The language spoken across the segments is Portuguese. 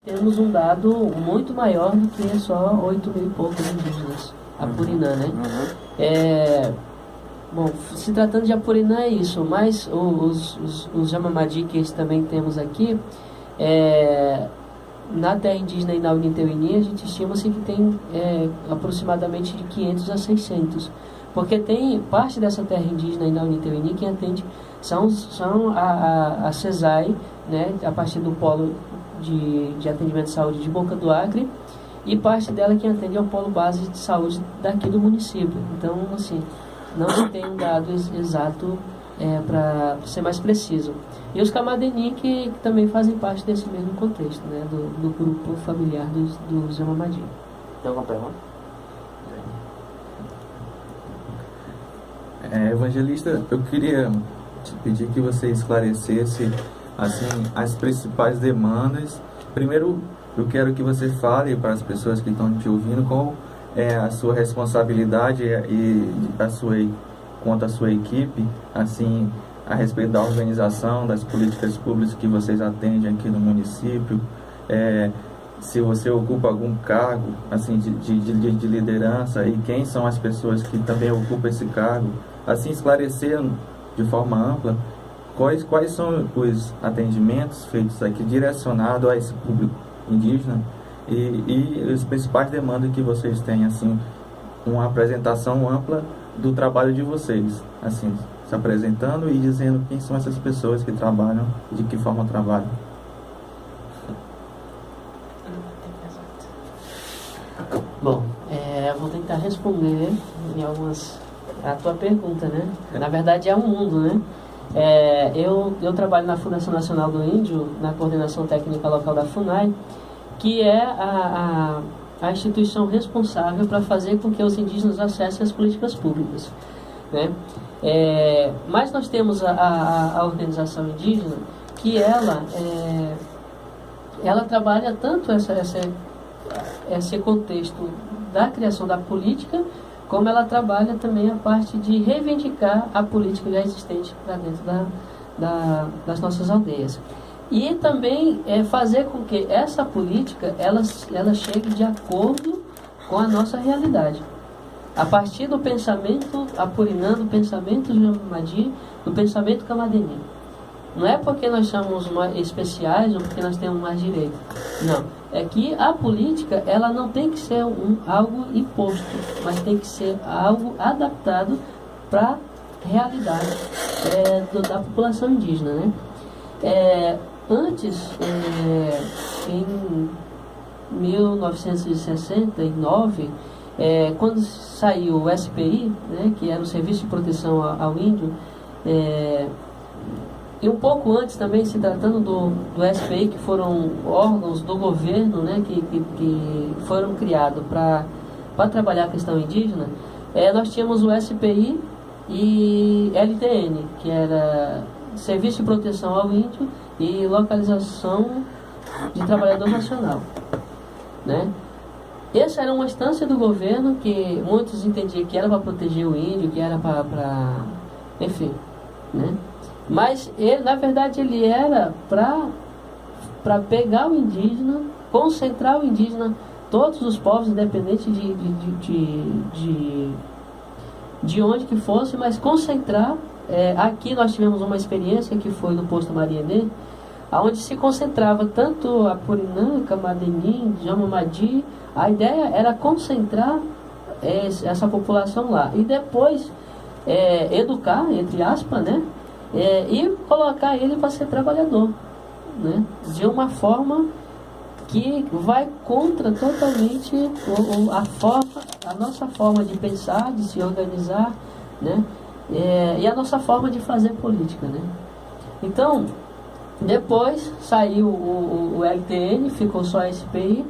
temos um dado muito maior do que só 8 mil e poucos indígenas, Apurinã, né? Bom, se tratando de Apurinã é isso, mas os Jamamadi que também temos aqui, na terra indígena e na Uniteuini, a gente estima-se que tem aproximadamente de 500 a 600, porque tem parte dessa terra indígena e na Uniteuini que atende, são a CESAI, né, a partir do polo de atendimento de saúde de Boca do Acre, e parte dela que atende ao polo base de saúde daqui do município. Então, assim, não se tem um dado exato para ser mais preciso. E os Camadeni que também fazem parte desse mesmo contexto, né, do grupo familiar dos Jamamadi. Tem alguma pergunta? Evangelista, eu queria te pedir que você esclarecesse assim, as principais demandas. Primeiro, eu quero que você fale para as pessoas que estão te ouvindo qual é a sua responsabilidade e quanto à sua equipe, assim, a respeito da organização, das políticas públicas que vocês atendem aqui no município, se você ocupa algum cargo assim, de liderança e quem são as pessoas que também ocupam esse cargo, assim, esclarecer de forma ampla quais são os atendimentos feitos aqui direcionados a esse público indígena e as principais demandas que vocês têm, assim, uma apresentação ampla do trabalho de vocês, assim, se apresentando e dizendo quem são essas pessoas que trabalham e de que forma trabalham. Bom, vou tentar responder em algumas a tua pergunta, né? Na verdade é um mundo, né? Eu trabalho na Fundação Nacional do Índio, na coordenação técnica local da FUNAI, que é a instituição responsável para fazer com que os indígenas acessem as políticas públicas, né? Mas nós temos a organização indígena que ela trabalha tanto esse contexto da criação da política, como ela trabalha também a parte de reivindicar a política já existente para dentro das nossas aldeias. E também fazer com que essa política ela chegue de acordo com a nossa realidade. A partir do pensamento apurinã, do pensamento Jamamadi, do pensamento Camadeni. Não é porque nós somos especiais ou porque nós temos mais direito. Não. É que a política, ela não tem que ser algo imposto, mas tem que ser algo adaptado para a realidade da população indígena, né? Antes, em 1969, quando saiu o SPI, né, que era o Serviço de Proteção ao Índio, e um pouco antes também, se tratando do SPI, que foram órgãos do governo, né, que foram criados para trabalhar a questão indígena, nós tínhamos o SPI e LTN, que era Serviço de Proteção ao Índio e Localização de Trabalhador Nacional, né? Essa era uma instância do governo que muitos entendiam que era para proteger o índio, que era para enfim, né? Mas, na verdade, ele era para pegar o indígena, concentrar o indígena, todos os povos, independente de onde que fosse, mas concentrar. Aqui nós tivemos uma experiência que foi no posto Marienê, onde se concentrava tanto Apurinã, Camadeni, Jamamadi. A ideia era concentrar essa população lá e depois educar, entre aspas, né? E colocar ele para ser trabalhador, né? De uma forma que vai contra totalmente a nossa forma de pensar, de se organizar, né? E a nossa forma de fazer política, né? Então, depois saiu o LTN, ficou só a SPI,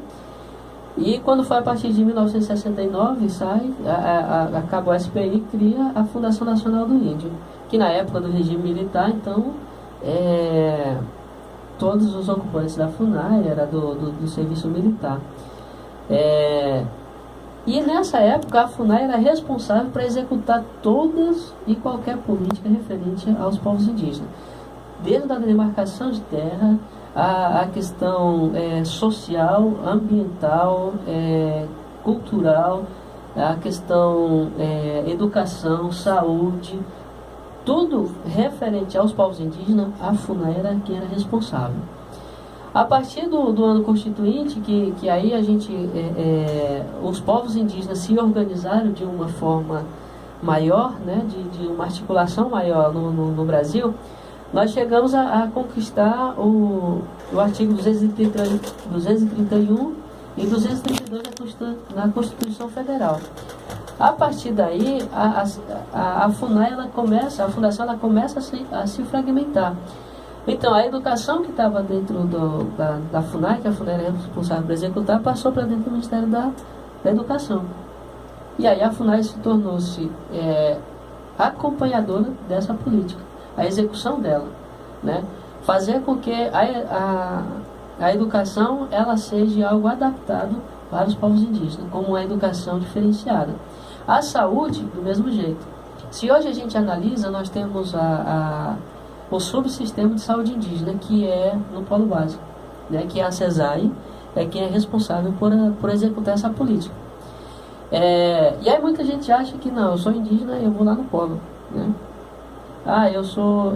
e quando foi a partir de 1969, acabou a SPI e cria a Fundação Nacional do Índio, que na época do regime militar, então, todos os ocupantes da FUNAI era do serviço militar. E nessa época a FUNAI era responsável para executar todas e qualquer política referente aos povos indígenas, desde a demarcação de terra, a questão social, ambiental, cultural, a questão educação, saúde, tudo referente aos povos indígenas, a FUNAI era quem era responsável. A partir do ano constituinte, que aí a gente, os povos indígenas se organizaram de uma forma maior, né, de uma articulação maior no Brasil, nós chegamos a conquistar o artigo 231 e 232 na Constituição Federal. A partir daí, a FUNAI, a fundação ela começa a se fragmentar. Então, a educação que estava dentro da FUNAI, que a FUNAI era responsável por executar, passou para dentro do Ministério da Educação. E aí a FUNAI se tornou-se acompanhadora dessa política, a execução dela, né? Fazer com que a educação ela seja algo adaptado para os povos indígenas, como uma educação diferenciada. A saúde, do mesmo jeito. Se hoje a gente analisa, nós temos o subsistema de saúde indígena, que é no Polo Básico, né? Que é a CESAI, é quem é responsável por executar essa política. E aí muita gente acha que não, eu sou indígena, eu vou lá no Polo, né? Eu sou...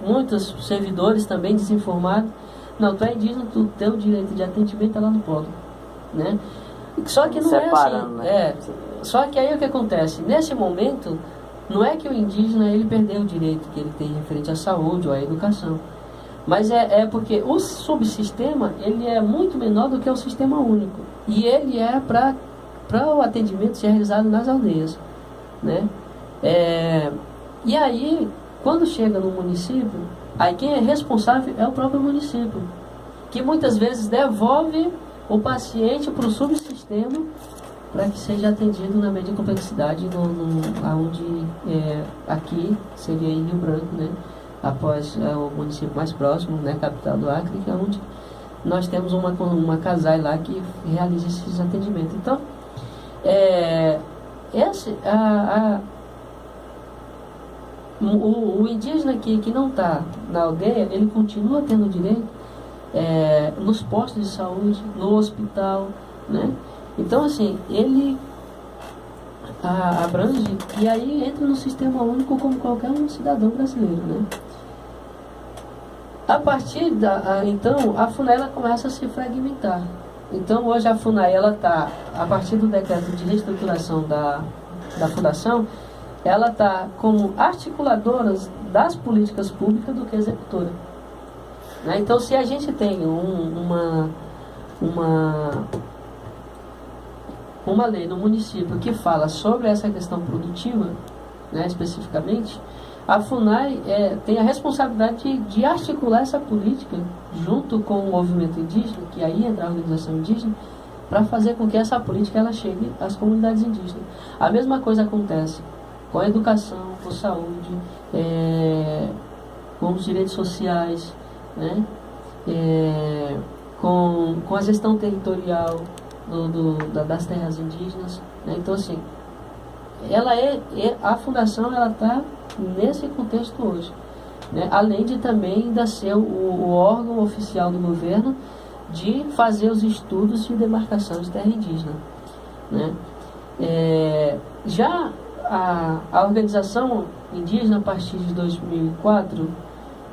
muitos servidores também desinformados. Não, tu é indígena, tu tem o direito de atendimento lá no Polo, né? Só que não separando, é assim. Só que aí o que acontece? Nesse momento, não é que o indígena ele perdeu o direito que ele tem referente à saúde ou à educação, mas porque o subsistema ele é muito menor do que o sistema único, e ele é para o atendimento ser realizado nas aldeias, né? E aí, quando chega no município, aí quem é responsável é o próprio município, que muitas vezes devolve o paciente para o subsistema para que seja atendido na média complexidade, onde aqui seria em Rio Branco, né? Após o município mais próximo, né? Capital do Acre, que é onde nós temos uma CASAI lá que realiza esses atendimentos. Então, o indígena que não está na aldeia, ele continua tendo direito nos postos de saúde, no hospital, né? Então, assim, ele abrange e aí entra no sistema único como qualquer um cidadão brasileiro, né? A partir então, a FUNAI ela começa a se fragmentar. Então, hoje a FUNAI, ela está, a partir do decreto de reestruturação da fundação, ela está como articuladora das políticas públicas do que executora, né? Então, se a gente tem uma lei no município que fala sobre essa questão produtiva, né, especificamente, a FUNAI tem a responsabilidade de articular essa política junto com o movimento indígena, que aí entra a organização indígena, para fazer com que essa política ela chegue às comunidades indígenas. A mesma coisa acontece com a educação, com a saúde, com os direitos sociais, né, com a gestão territorial das terras indígenas, né? Então, assim, a fundação ela está nesse contexto hoje, né? Além de também ainda ser o órgão oficial do governo de fazer os estudos de demarcação de terra indígena, né? Já a organização indígena, a partir de 2004,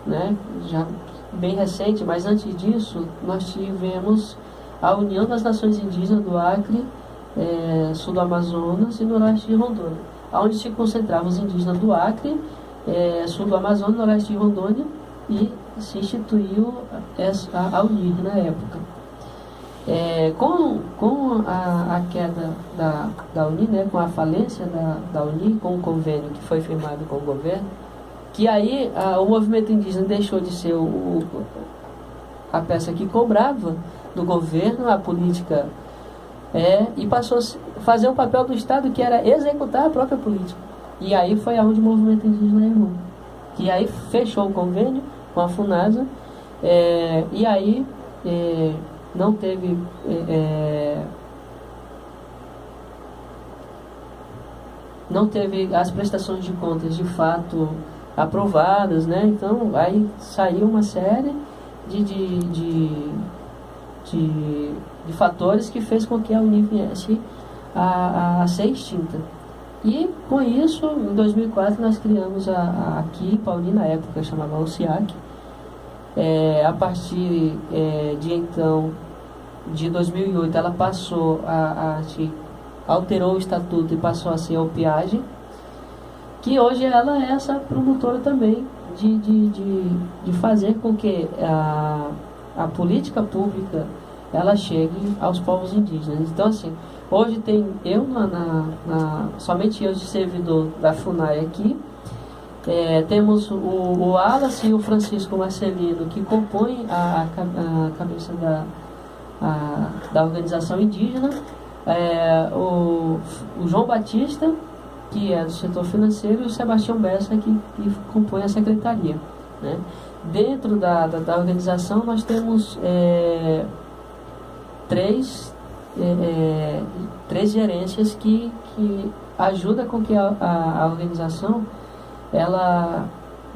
né, já bem recente, mas antes disso nós tivemos a União das Nações Indígenas do Acre, sul do Amazonas e noroeste de Rondônia, onde se concentravam os indígenas do Acre, sul do Amazonas, noroeste de Rondônia, e se instituiu a UNIR na época. Com a queda da UNIR, né, com a falência da UNIR, com o convênio que foi firmado com o governo, que aí o movimento indígena deixou de ser a peça que cobrava do governo a política, e passou a fazer o papel do Estado, que era executar a própria política. E aí foi aonde o movimento indígena errou. E aí fechou o convênio com a FUNASA, e aí não teve as prestações de contas de fato aprovadas, né? Então, aí saiu uma série de fatores que fez com que a Uni viesse a ser extinta. E com isso, em 2004, nós criamos aqui, a Uni, na época chamava UCIAC. A partir de então, de 2008, ela passou alterou o estatuto e passou a ser a UPIAGE, que hoje ela é essa promotora também de fazer com que a política pública ela chegue aos povos indígenas. Então, assim, hoje tem eu, somente eu de servidor da FUNAI aqui, temos o Wallace e o Francisco Marcelino, que compõem a cabeça da organização indígena, o João Batista, que é do setor financeiro, e o Sebastião Bessa, que compõe a secretaria, né? Dentro da organização nós temos três gerências que ajudam com que a organização, ela,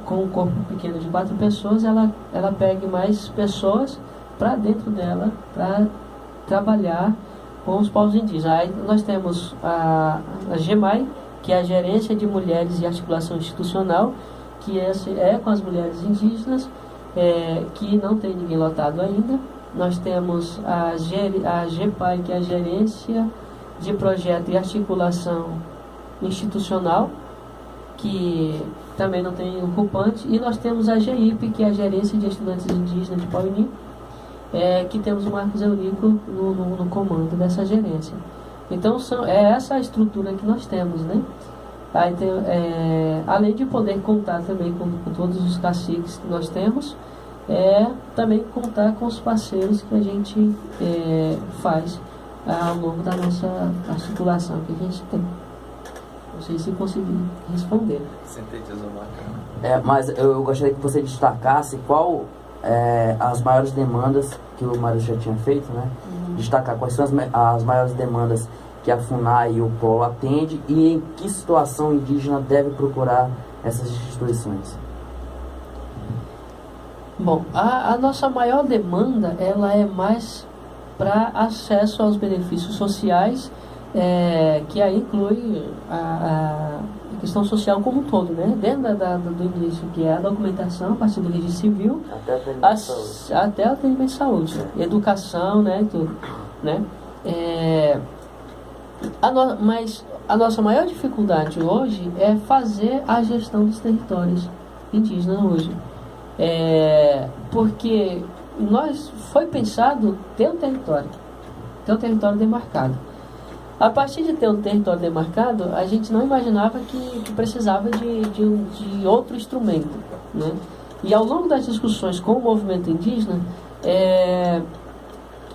com um corpo pequeno de 4 pessoas, ela pegue mais pessoas para dentro dela, para trabalhar com os povos indígenas. Aí nós temos a GEMAI, que é a Gerência de Mulheres e Articulação Institucional, que é com as mulheres indígenas, que não tem ninguém lotado ainda. Nós temos a GEPAI, que é a Gerência de Projeto e Articulação Institucional, que também não tem ocupante. E nós temos a GEIP, que é a Gerência de Estudantes Indígenas de Pauini, que temos o Marcos Eurico no comando dessa gerência. Então, é essa a estrutura que nós temos, né? Aí além de poder contar também com todos os caciques que nós temos, também contar com os parceiros que a gente faz ao longo da nossa articulação que a gente tem. Não sei se consegui responder. Sintetizou bacana. Mas eu gostaria que você destacasse qual as maiores demandas que o Mário já tinha feito, né? Destacar quais são as maiores demandas que a FUNAI e o Polo atende e em que situação o indígena deve procurar essas instituições. Bom, a nossa maior demanda, ela é mais para acesso aos benefícios sociais, que aí inclui a questão social como um todo, né? Dentro do início, que é a documentação, a partir do registro civil, até o atendimento de saúde, educação, né? Tudo, né? Mas a nossa maior dificuldade hoje é fazer a gestão dos territórios indígenas hoje. Porque foi pensado ter um território demarcado. A partir de ter um território demarcado, a gente não imaginava que precisava de outro instrumento, né? E ao longo das discussões com o movimento indígena,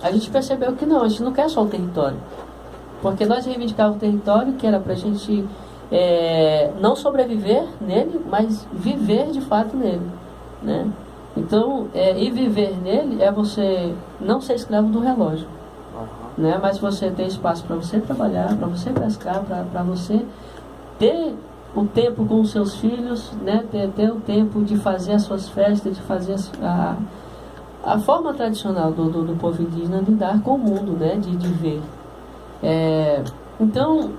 a gente percebeu que não, a gente não quer só o território. Porque nós reivindicávamos o território que era para a gente não sobreviver nele, mas viver de fato nele, né? Então, e viver nele é você não ser escravo do relógio, né? Mas você ter espaço para você trabalhar, para você pescar, para você ter o tempo com os seus filhos, né? Ter o tempo de fazer as suas festas, de fazer a forma tradicional do povo indígena lidar com o mundo, né? De ver. Então,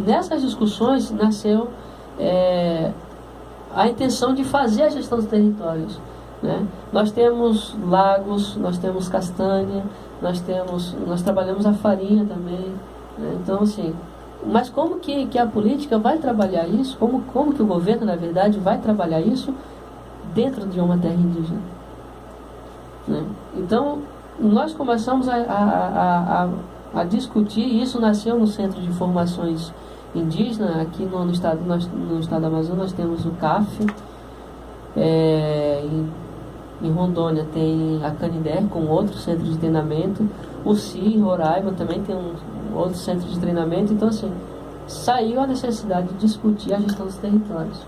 nessas discussões nasceu a intenção de fazer a gestão dos territórios, né? Nós temos lagos, nós temos castanha, nós trabalhamos a farinha também, né? Então, assim, mas como que a política vai trabalhar isso? Como que o governo, na verdade, vai trabalhar isso dentro de uma terra indígena, né? Então, nós começamos a discutir, e isso nasceu no Centro de Informações Indígenas, aqui no estado do Amazonas. Nós temos o CAF, em Rondônia tem a Canindé, com outro centro de treinamento, o CI em Roraima também tem um outro centro de treinamento. Então, assim, saiu a necessidade de discutir a gestão dos territórios,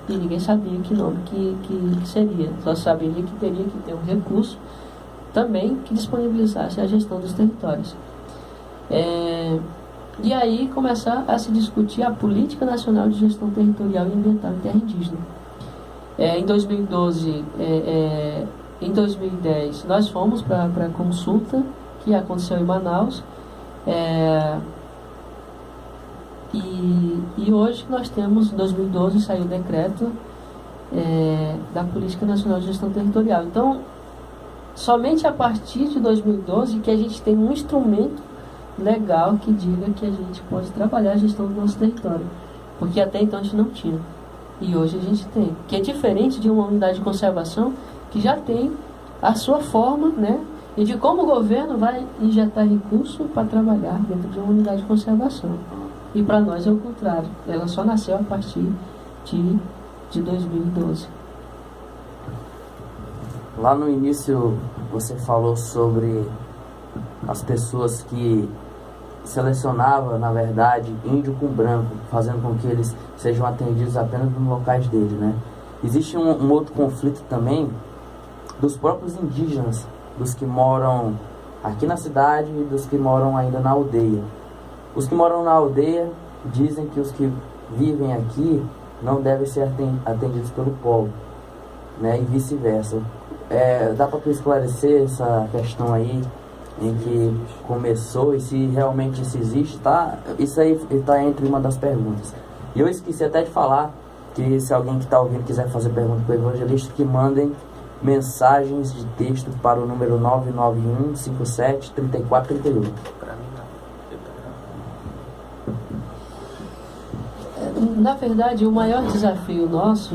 e ninguém sabia que nome que seria, só sabia que teria que ter um recurso também que disponibilizasse a gestão dos territórios. E aí começar a se discutir a Política Nacional de Gestão Territorial e Ambiental em Terra Indígena. Em 2012, em 2010, nós fomos para a consulta que aconteceu em Manaus. E hoje nós temos, em 2012, saiu o decreto da Política Nacional de Gestão Territorial. Então, somente a partir de 2012 que a gente tem um instrumento legal que diga que a gente pode trabalhar a gestão do nosso território. Porque até então a gente não tinha. E hoje a gente tem. Que é diferente de uma unidade de conservação que já tem a sua forma, né? E de como o governo vai injetar recurso para trabalhar dentro de uma unidade de conservação. E para nós é o contrário. Ela só nasceu a partir de 2012. Lá no início você falou sobre as pessoas que selecionavam, na verdade, índio com branco, fazendo com que eles sejam atendidos apenas nos locais dele, né? Existe um outro conflito também dos próprios indígenas, dos que moram aqui na cidade e dos que moram ainda na aldeia. Os que moram na aldeia dizem que os que vivem aqui não devem ser atendidos pelo polo, né? E vice-versa. Dá para tu esclarecer essa questão aí, em que começou e se realmente isso existe, tá? Isso aí está entre uma das perguntas. E eu esqueci até de falar que se alguém que está ouvindo quiser fazer pergunta para o evangelista, que mandem mensagens de texto para o número 991 57 34 38. Pra mim não. Na verdade, o maior desafio nosso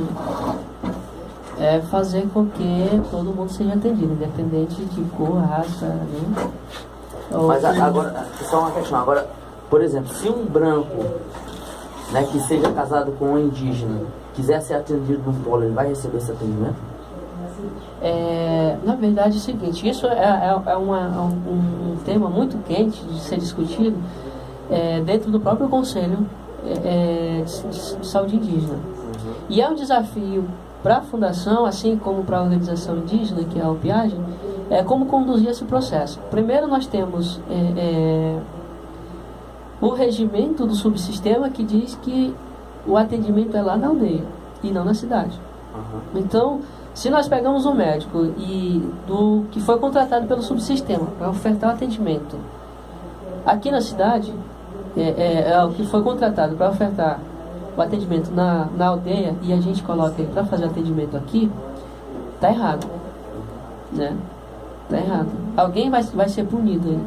é fazer com que todo mundo seja atendido, independente de cor, raça, né? Mas agora, só uma questão. Agora, por exemplo, se um branco, né, que seja casado com um indígena, quiser ser atendido no polo, ele vai receber esse atendimento? Na verdade é o seguinte, isso é um tema muito quente de ser discutido dentro do próprio Conselho de Saúde Indígena. E é um desafio para a Fundação, assim como para a organização indígena, que é a UPIAGE, como conduzir esse processo. Primeiro nós temos o regimento do subsistema que diz que o atendimento é lá na aldeia e não na cidade. Então, se nós pegamos um médico que foi contratado pelo subsistema para ofertar o atendimento aqui na cidade, o que foi contratado para ofertar o atendimento na aldeia, e a gente coloca ele para fazer o atendimento aqui, tá errado, né? Tá errado. Alguém vai ser punido aí,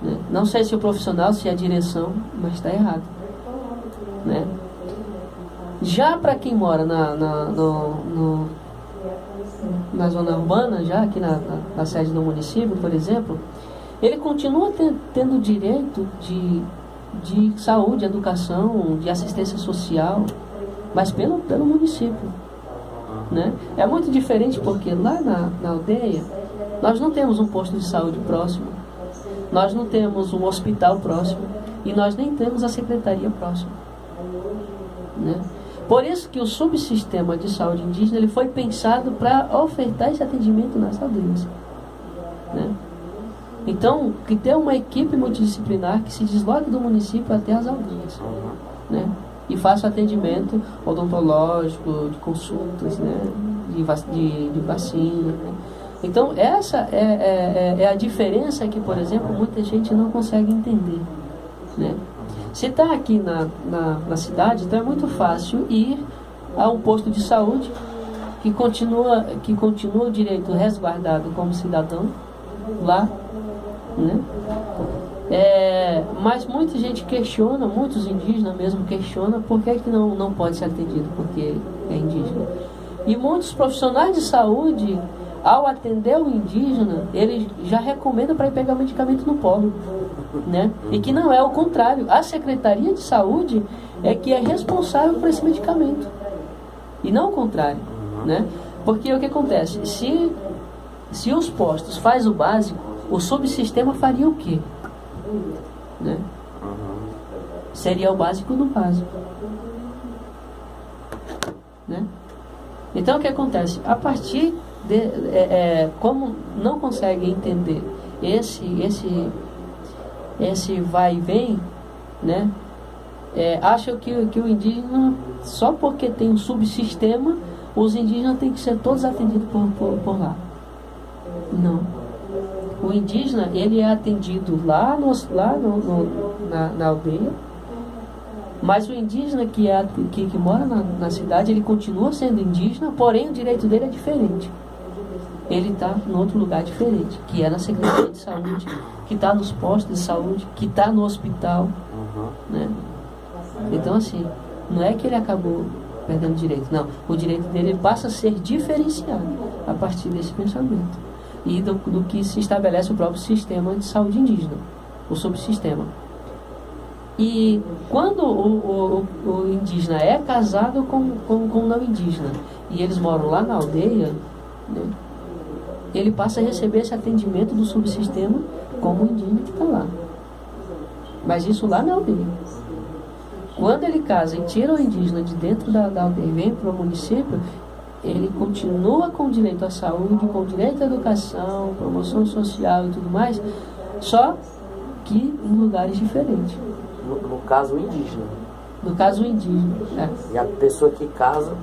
né? Não sei se o profissional, se a direção, mas tá errado, né? Já para quem mora na zona urbana, já aqui na sede do município, por exemplo, ele continua tendo direito de saúde, educação, de assistência social, mas pelo município, né? É muito diferente porque lá na aldeia nós não temos um posto de saúde próximo, nós não temos um hospital próximo e nós nem temos a secretaria próxima, né? Por isso que o subsistema de saúde indígena ele foi pensado para ofertar esse atendimento nas aldeias, né? Então, que ter uma equipe multidisciplinar que se desloque do município até as aldeias, né? E faça atendimento odontológico, de consultas, né? de vacina, né? Então, essa é a diferença que, por exemplo, muita gente não consegue entender, né? Se está aqui na cidade, então é muito fácil ir a um posto de saúde que continua o direito resguardado como cidadão lá, né? Mas muita gente questiona, muitos indígenas mesmo questionam por que não pode ser atendido porque é indígena. E muitos profissionais de saúde, ao atender o indígena, ele já recomenda para ir pegar medicamento no polo, né? E que não é o contrário. A Secretaria de Saúde é que é responsável por esse medicamento e não o contrário, né? Porque o que acontece? Se os postos faz o básico, o subsistema faria o quê? Né? Seria o básico do básico, né? Então o que acontece? A partir como não consegue entender esse vai e vem, né? Acha que o indígena, só porque tem um subsistema, os indígenas têm que ser todos atendidos por lá. Não. O indígena, ele é atendido lá na aldeia, mas o indígena que mora na cidade, ele continua sendo indígena, porém o direito dele é diferente. Ele está em outro lugar diferente, que é na Secretaria de Saúde, que está nos postos de saúde, que está no hospital. Né? Então, assim, não é que ele acabou perdendo direito, não. O direito dele passa a ser diferenciado a partir desse pensamento e do que se estabelece o próprio sistema de saúde indígena, o subsistema. E quando o indígena é casado com o não indígena e eles moram lá na aldeia, né, ele passa a receber esse atendimento do subsistema como o indígena que está lá. Mas isso lá na aldeia. Quando ele casa e tira o indígena de dentro da aldeia e vem para o município, ele continua com o direito à saúde, com o direito à educação, promoção social e tudo mais, só que em lugares diferentes. No caso, o indígena. No caso, o indígena. É. E a pessoa que casa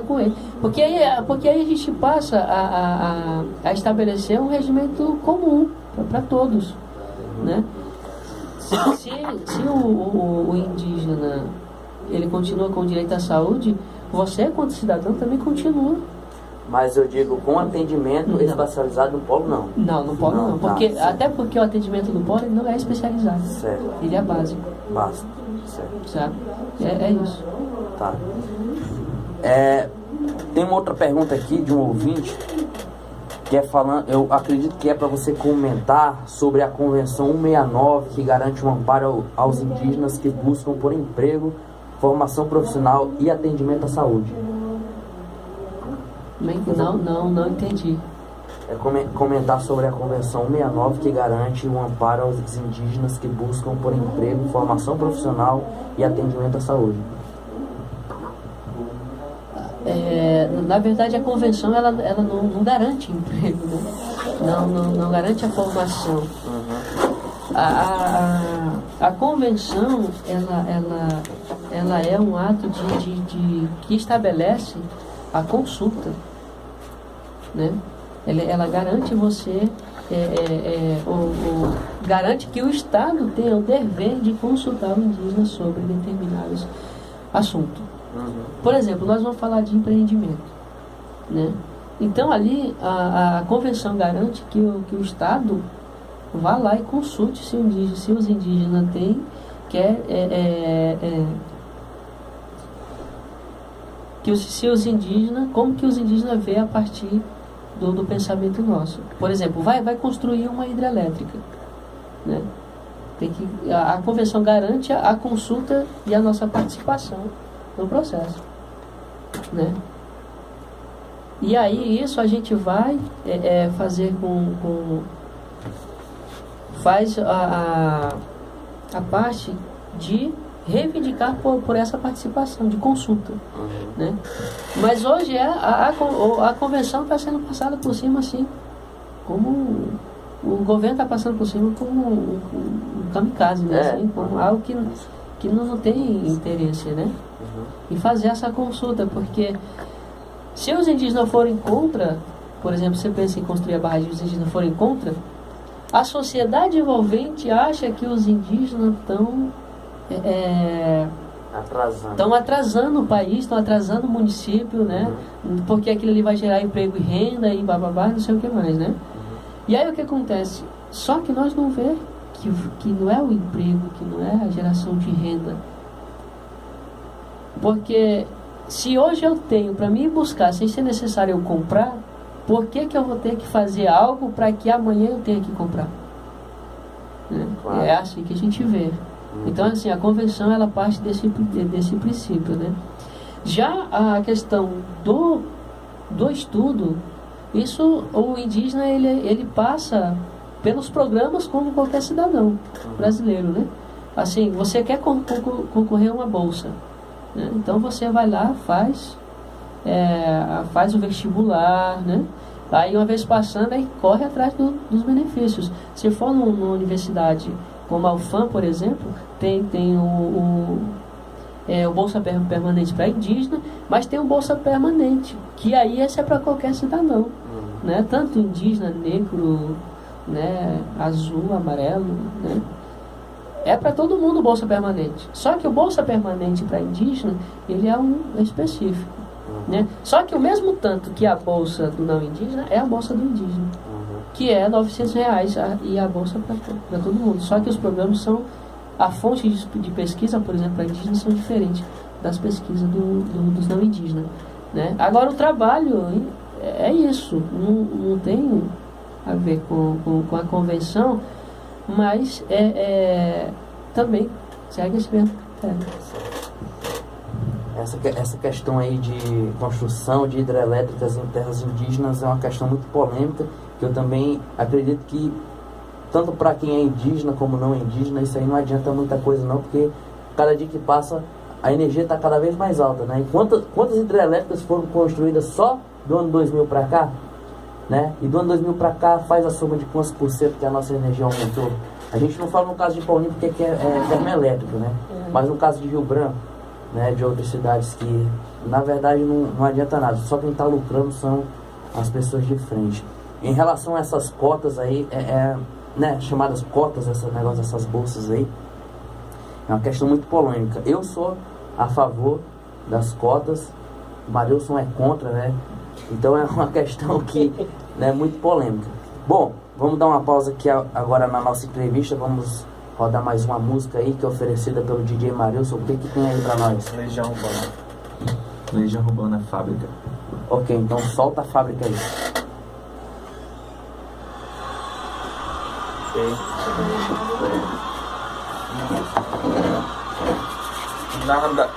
com ele. Porque aí a gente passa a estabelecer um regimento comum para todos. Né? Se o indígena ele continua com o direito à saúde, você, quanto cidadão, também continua. Mas eu digo, com atendimento especializado no polo, não. Não, no polo não. Porque, tá, até porque o atendimento do polo ele não é especializado. Certo. Ele é básico. Basta. Certo. Sabe? É isso. Tá. Tem uma outra pergunta aqui de um ouvinte que é falando, eu acredito que é para você comentar sobre a Convenção 169, que garante um amparo aos indígenas que buscam por emprego, formação profissional e atendimento à saúde. Não entendi. É comentar sobre a Convenção 169, que garante um amparo aos indígenas que buscam por emprego, formação profissional e atendimento à saúde. Na verdade, a convenção ela não garante emprego, né? Não garante a formação. A convenção ela é um ato que estabelece a consulta, né? Ela garante você garante que o Estado tenha o dever de consultar o indígena sobre determinados assuntos. Por exemplo, nós vamos falar de empreendimento, né? Então ali a convenção garante que o Estado vá lá e consulte se os indígenas têm se os indígenas, como que os indígenas vê a partir do pensamento nosso. Por exemplo, vai construir uma hidrelétrica, né? A convenção garante a consulta e a nossa participação no processo, né? E aí isso a gente vai fazer faz a parte de reivindicar por essa participação de consulta, né? Mas hoje a convenção está sendo passada por cima assim, como o governo está passando por cima como um kamikaze, né? Assim, como algo que não tem interesse, né? Em fazer essa consulta, porque se os indígenas forem contra, por exemplo, você pensa em construir a barragem e os indígenas forem contra, a sociedade envolvente acha que os indígenas estão atrasando o país, estão atrasando o município, né? Porque aquilo ali vai gerar emprego e renda e bababá, não sei o que mais, né? E aí o que acontece? Só que nós não vemos que não é o emprego, que não é a geração de renda. Porque se hoje eu tenho para mim buscar, sem ser necessário eu comprar, por que eu vou ter que fazer algo para que amanhã eu tenha que comprar? Né? Claro. É assim que a gente vê. Então, assim, a convenção ela parte desse princípio, né? Já a questão do estudo, isso o indígena ele passa pelos programas como qualquer cidadão brasileiro, né? Assim, você quer concorrer a uma bolsa, né? Então você vai lá, faz o vestibular, né? Aí uma vez passando, aí corre atrás dos benefícios. Se for numa universidade como a UFAM, por exemplo, tem o Bolsa Permanente para indígena, mas tem o Bolsa Permanente, que aí esse é para qualquer cidadão, né? Tanto indígena, negro, né? Azul, amarelo, né? É para todo mundo o Bolsa Permanente. Só que o Bolsa Permanente para indígena, ele é um específico, né? Só que o mesmo tanto que a Bolsa do não indígena é a Bolsa do indígena, que é R$900 e a Bolsa para todo mundo. Só que os programas são... A fonte de pesquisa, por exemplo, para indígenas são diferentes das pesquisas dos não indígenas, né? Agora, o trabalho é isso, não tem a ver com a convenção, mas também segue esse mesmo critério. Essa questão aí de construção de hidrelétricas em terras indígenas é uma questão muito polêmica, que eu também acredito que tanto para quem é indígena como não é indígena, isso aí não adianta muita coisa não, porque cada dia que passa a energia está cada vez mais alta, né? E quantas hidrelétricas foram construídas só do ano 2000 para cá, né? E do ano 2000 para cá faz a soma de quantos por cento que a nossa energia aumentou. A gente não fala no caso de Paulinho porque é termoelétrico, né? Mas no caso de Rio Branco, né, de outras cidades que na verdade não adianta nada, só quem está lucrando são as pessoas de frente. Em relação a essas cotas aí, né, chamadas cotas, esse negócio dessas bolsas aí, é uma questão muito polêmica. Eu sou a favor das cotas, o Marilson é contra, né? Então é uma questão que é muito polêmica. Bom, vamos dar uma pausa aqui agora na nossa entrevista, vamos rodar mais uma música aí que é oferecida pelo DJ Marilson. O que tem aí pra nós? Legião Urbana. Legião Urbana Fábrica. Ok, então solta a fábrica aí.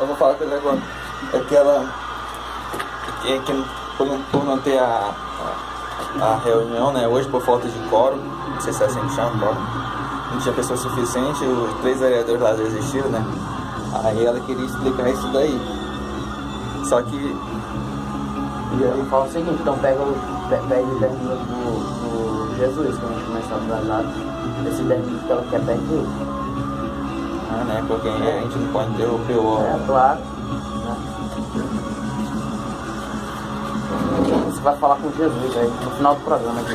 Eu vou falar com ele agora. É que por não ter a reunião, né, hoje por falta de quórum, não sei se é assim que chama, quórum, não tinha pessoa suficiente, os 3 vereadores lá desistiram, né? Aí ela queria explicar isso daí. Só que... E aí fala o seguinte, então pega o 10 minutos do Jesus, que a gente começou atrasado, esse 10 minutos que ela quer perder. né? Porque a gente não pode ter o PO. É, claro. Você vai falar com Jesus aí no final do programa aqui.